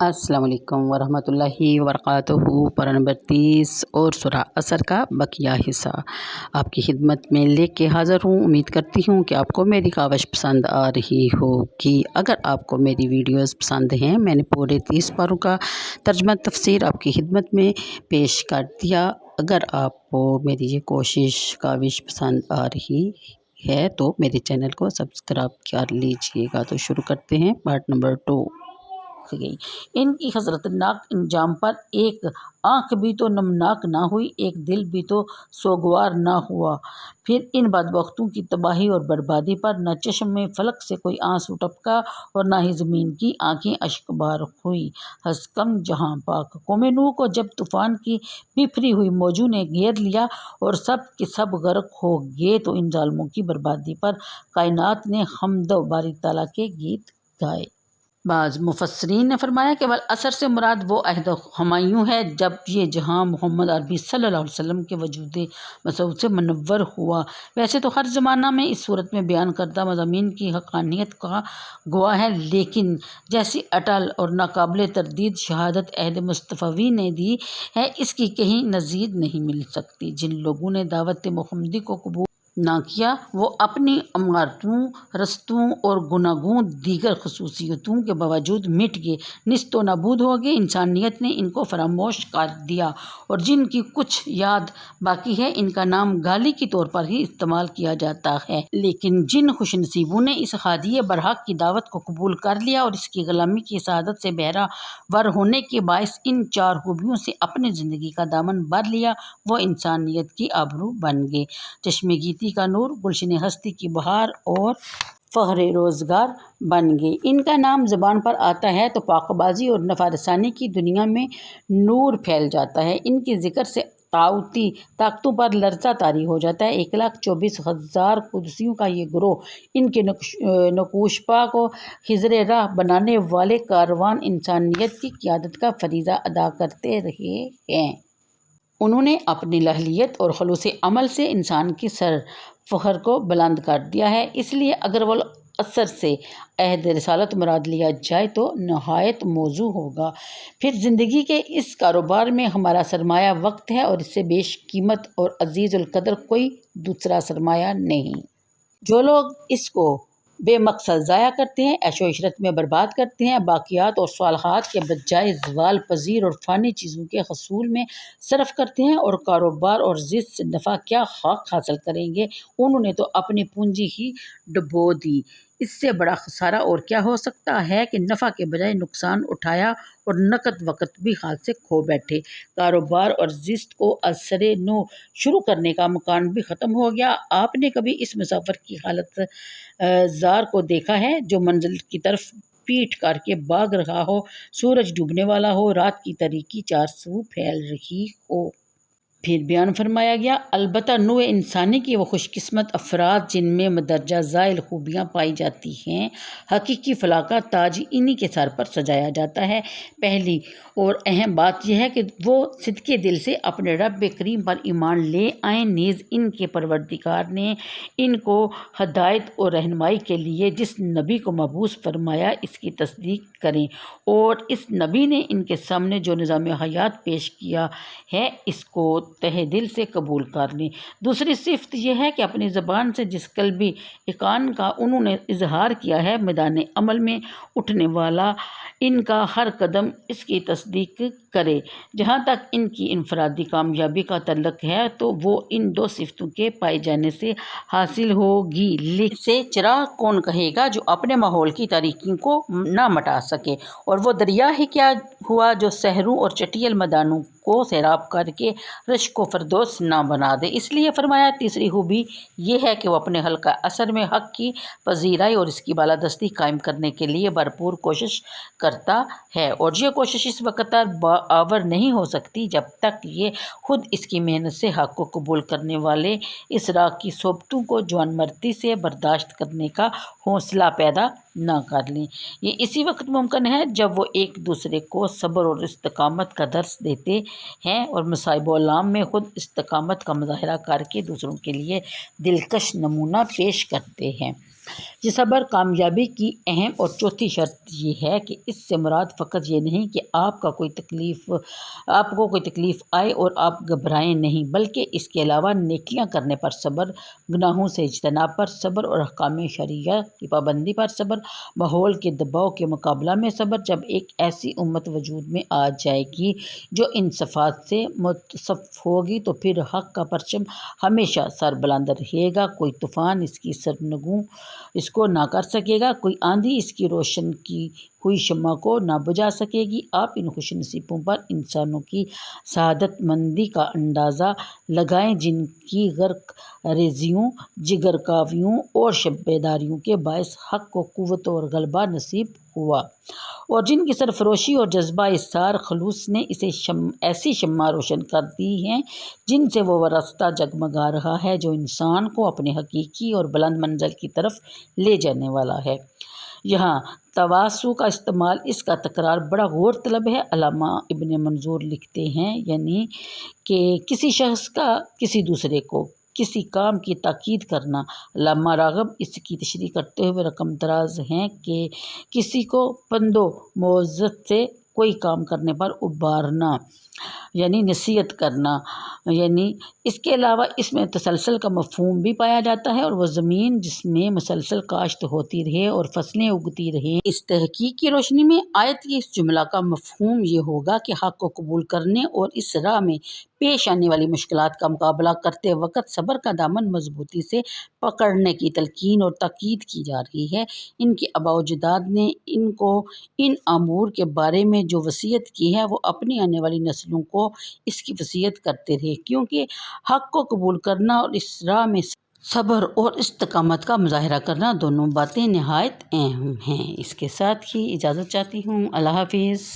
अस्सलाम वालेकुम वरहमतुल्लाहि वबरकातुहू। पारा नंबर 30 और सूरह असर का बकिया हिस्सा आपकी खिदमत में लेके हाज़िर हूँ। उम्मीद करती हूँ कि आपको मेरी काविश पसंद आ रही होगी। अगर आपको मेरी वीडियोस पसंद हैं, मैंने पूरे 30 पारों का तर्जुमा तफसीर आपकी खिदमत में पेश कर दिया। अगर आपको मेरी ये काविश पसंद आ रही है तो मेरे चैनल को सब्सक्राइब कर लीजिएगा। तो शुरू करते हैं पार्ट नंबर 2 गई। इनकी हसरतनाक अंजाम पर एक आँख भी तो नमनाक ना हुई, एक दिल भी तो सोगवार ना हुआ। फिर इन बदबख्तों की तबाही और बर्बादी पर न चश्म में फलक से कोई आंसू टपका और ना ही ज़मीन की आंखें अश्कबार हुई। हसकम जहाँ पाक कौम नूह को जब तूफ़ान की बिफरी हुई मौजों ने घेर लिया और सब के सब गर्क हो गए, तो इन जालिमों की बर्बादी पर कायनात ने हम्द बारी ताला के गीत गाए। बाज़ मुफस्सिरीन ने फरमाया कि वल असर से मुराद वो अहद हुमायूं है जब ये जहां मोहम्मद अरबी सल्लल्लाहु अलैहि वसल्लम के वजूद मसऊद से मुनव्वर हुआ। वैसे तो हर ज़माना में इस सूरत में बयान करदा मज़ामीन की हक़ानियत का गवाह है, लेकिन जैसी अटल और नाकाबिल तरदीद शहादत अहद मुस्तफ़वी ने दी है, इसकी कहीं नज़ीर नहीं मिल सकती। जिन लोगों ने दावत मुहम्मदी को कबूल ना किया, वो अपनी अमारतों, रस्तों और गुनागों दीगर खसूसियतों के बावजूद मिट गए, निस्तो नाबूद हो गए। इंसानियत ने इनको फरामोश कर दिया और जिनकी कुछ याद बाकी है, इनका नाम गाली के तौर पर ही इस्तेमाल किया जाता है। लेकिन जिन खुशनसीबों ने इस हादिये बरहक की दावत को कबूल कर लिया और इसकी गुलामी की शहादत से बहरा वर होने के बायस इन 4 खूबियों से अपनी ज़िंदगी का दामन भर लिया, वो इंसानियत की आबरू बन गए, चश्मे गीती का नूर, गुलशन हस्ती की बहार और फ़हरे रोज़गार बन गए। इनका नाम ज़बान पर आता है तो पाकबाजी और नफ़ारसानी की दुनिया में नूर फैल जाता है। इनके ज़िक्र से ताऊती ताकतों पर लर्ज़ा तारी हो जाता है। 1,24,000 कुदसियों का ये गिरोह इनके नकूशपा को हिजर राह बनाने वाले कारवान इंसानियत की क़यादत का फरीज़ा अदा करते रहे हैं। उन्होंने अपनी लहलियत और खलूस अमल से इंसान की सर फ़ख्र को बुलंद कर दिया है। इसलिए अगर वल असर से अहद रिसालत मुराद लिया जाए तो नहायत मौजू होगा। फिर ज़िंदगी के इस कारोबार में हमारा सरमाया वक्त है और इससे बेश कीमत और अजीज़ उल कदर कोई दूसरा सरमाया नहीं। जो लोग इसको बेमकसद ज़ाया करते हैं, ऐशो इशरत में बर्बाद करते हैं, बाक़ियात और सालहात के बजाय ज़वाल पजीर और फ़ानी चीज़ों के हसूल में सरफ करते हैं और कारोबार और ज़िद से नफ़ा क्या हक़ हासिल करेंगे, उन्होंने तो अपनी पूंजी ही डुबो दी। इससे बड़ा खसारा और क्या हो सकता है कि नफ़ा के बजाय नुकसान उठाया और नकद वक़्त भी हाथ से खो बैठे। कारोबार और ज़िद को असरे नो शुरू करने का मकान भी ख़त्म हो गया। आपने कभी इस मुसाफिर की हालत ज़ार को देखा है जो मंजिल की तरफ पीठ करके भाग रहा हो, सूरज डूबने वाला हो, रात की तारीकी चारसू फैल रही हो। फिर बयान फरमाया गया, अलबत्ता नूए इंसानी की वो खुशकिस्मत अफराद जिनमें मदरजा ज़ाइल खूबियाँ पाई जाती हैं, हकीकी फलाह का ताज इन्हीं के सर पर सजाया जाता है। पहली और अहम बात यह है कि वो सिद्के दिल से अपने रब करीम पर ईमान ले आएँ, नीज़ इनके परवरदिगार ने इनको हदायत और रहनुमाई के लिए जिस नबी को मबूस फरमाया, इसकी तस्दीक करें और इस नबी ने इनके सामने जो निज़ाम हयात पेश किया है, इसको तहे दिल से कबूल कर लें। दूसरी सिफ़त यह है कि अपनी ज़बान से जिस कल्बी इकान का उन्होंने इजहार किया है, मैदान अमल में उठने वाला इनका हर कदम इसकी तस्दीक करे। जहाँ तक इनकी इनफरादी कामयाबी का तल्लुक़ है, तो वो इन 2 सिफ़तों के पाए जाने से हासिल होगी। लेकिन से चिराग कौन कहेगा जो अपने माहौल की तारीकी को ना मिटा सके, और वो दरिया ही क्या हुआ जो सहरों और चटियल मैदानों को सैराब करके रश्क व फरदोस ना बना दे। इसलिए फरमाया, तीसरी खूबी ये है कि वो अपने हल्का असर में हक़ की पजीराई और इसकी बालादस्ती कायम करने के लिए भरपूर कोशिश करता है, और ये कोशिश इस वक्त तक बावर नहीं हो सकती जब तक ये खुद इसकी मेहनत से हक़ को कबूल करने वाले इस राह की सोबतों को जवानमर्दी से बर्दाश्त करने का हौसला पैदा ना कर लें। ये इसी वक्त मुमकिन है जब वो एक दूसरे को सब्र और इस्तिकामत का दर्स देते हैं और मसाइब-ओ-आलाम में खुद इस्तिकामत का मुज़ाहरा करके दूसरों के लिए दिलकश नमूना पेश करते हैं। یہ صبر کامیابی کی اہم اور چوتھی شرط یہ ہے کہ اس سے مراد فقط یہ نہیں کہ آپ کو کوئی تکلیف آئے اور آپ گھبرائیں نہیں، بلکہ اس کے علاوہ نیکیاں کرنے پر صبر، گناہوں سے اجتناب پر صبر اور احکام شرعیہ کی پابندی پر صبر، ماحول کے دباؤ کے مقابلہ میں صبر۔ جب ایک ایسی امت وجود میں آ جائے گی جو ان صفات سے متصف ہوگی تو پھر حق کا پرچم ہمیشہ سر بلند رہے گا، کوئی طوفان اس کی سرنگوں اس کو نہ کر سکے گا، کوئی آندھی اس کی روشن کی ہوئی شمع کو نہ بجھا سکے گی۔ آپ ان خوش نصیبوں پر انسانوں کی سعادت مندی کا اندازہ لگائیں جن کی غرق ریزیوں، جگر کاویوں اور شب بیداریوں کے باعث حق کو قوت اور غلبہ نصیب ہوا، اور جن کی سرفروشی اور جذبہ اظہار خلوص نے اسے ایسی شمع روشن کر دی ہیں جن سے وہ راستہ جگمگا رہا ہے جو انسان کو اپنے حقیقی اور بلند منزل کی طرف لے جانے والا ہے۔ یہاں تواصو کا استعمال، اس کا تکرار بڑا غور طلب ہے۔ علامہ ابن منظور لکھتے ہیں یعنی کہ کسی شخص کا کسی دوسرے کو کسی کام کی تاکید کرنا۔ علامہ راغب اس کی تشریح کرتے ہوئے رقم دراز ہیں کہ کسی کو پند و موعظت سے کوئی کام کرنے پر ابھارنا یعنی نصیحت کرنا، یعنی اس کے علاوہ اس میں تسلسل کا مفہوم بھی پایا جاتا ہے، اور وہ زمین جس میں مسلسل کاشت ہوتی رہے اور فصلیں اگتی رہیں۔ اس تحقیق کی روشنی میں آیت کی اس جملہ کا مفہوم یہ ہوگا کہ حق کو قبول کرنے اور اس راہ میں پیش آنے والی مشکلات کا مقابلہ کرتے وقت صبر کا دامن مضبوطی سے پکڑنے کی تلقین اور تاکید کی جا رہی ہے۔ ان کے آباء و اجداد نے ان کو ان امور کے بارے میں جو وصیت کی ہے وہ اپنی آنے والی نسلوں کو اس کی وصیت کرتے رہے، کیونکہ حق کو قبول کرنا اور اس راہ میں صبر اور استقامت کا مظاہرہ کرنا دونوں باتیں نہایت اہم ہیں۔ اس کے ساتھ ہی اجازت چاہتی ہوں۔ اللہ حافظ۔